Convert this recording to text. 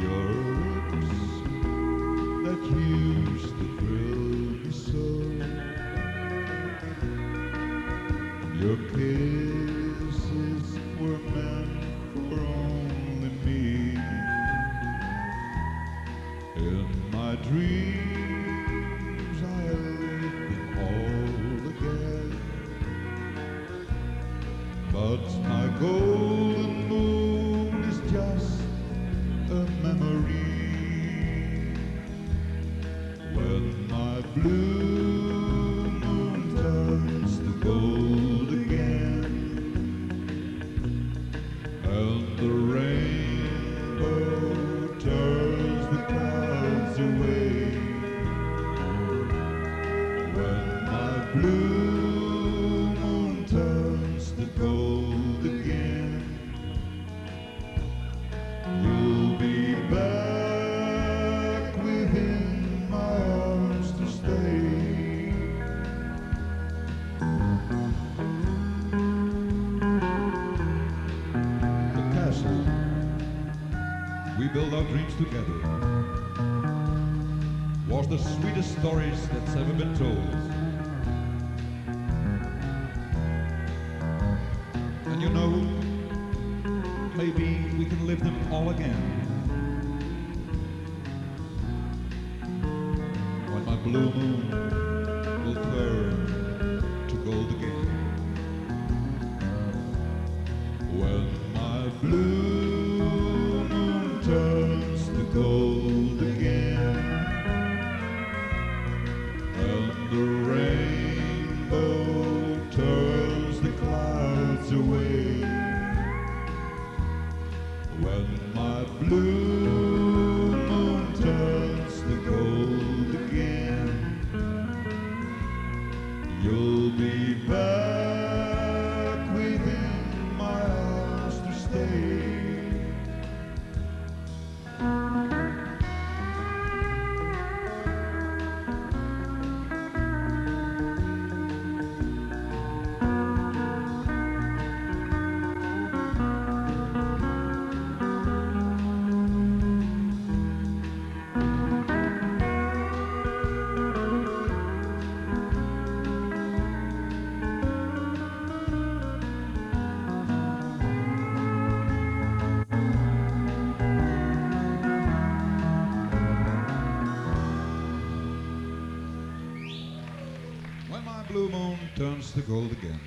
Your lips that used to thrill me so, your kisses were meant for only me. In my dreams I live them all again, but my golden moon is just a memory. When my blue moon turns to gold again, and the rainbow turns the clouds away, when my blue moon turns to gold again, you'll be back within my arms to stay. The castle we built our dreams together was the sweetest stories that's ever been told. And you know, maybe we can live them all again. When my blue moon will turn to gold again. When my blue moon turns to gold again, and the rainbow turns the clouds away, when my blue moon turns to gold again, you'll be back within my arms to stay. When my blue moon turns to gold again.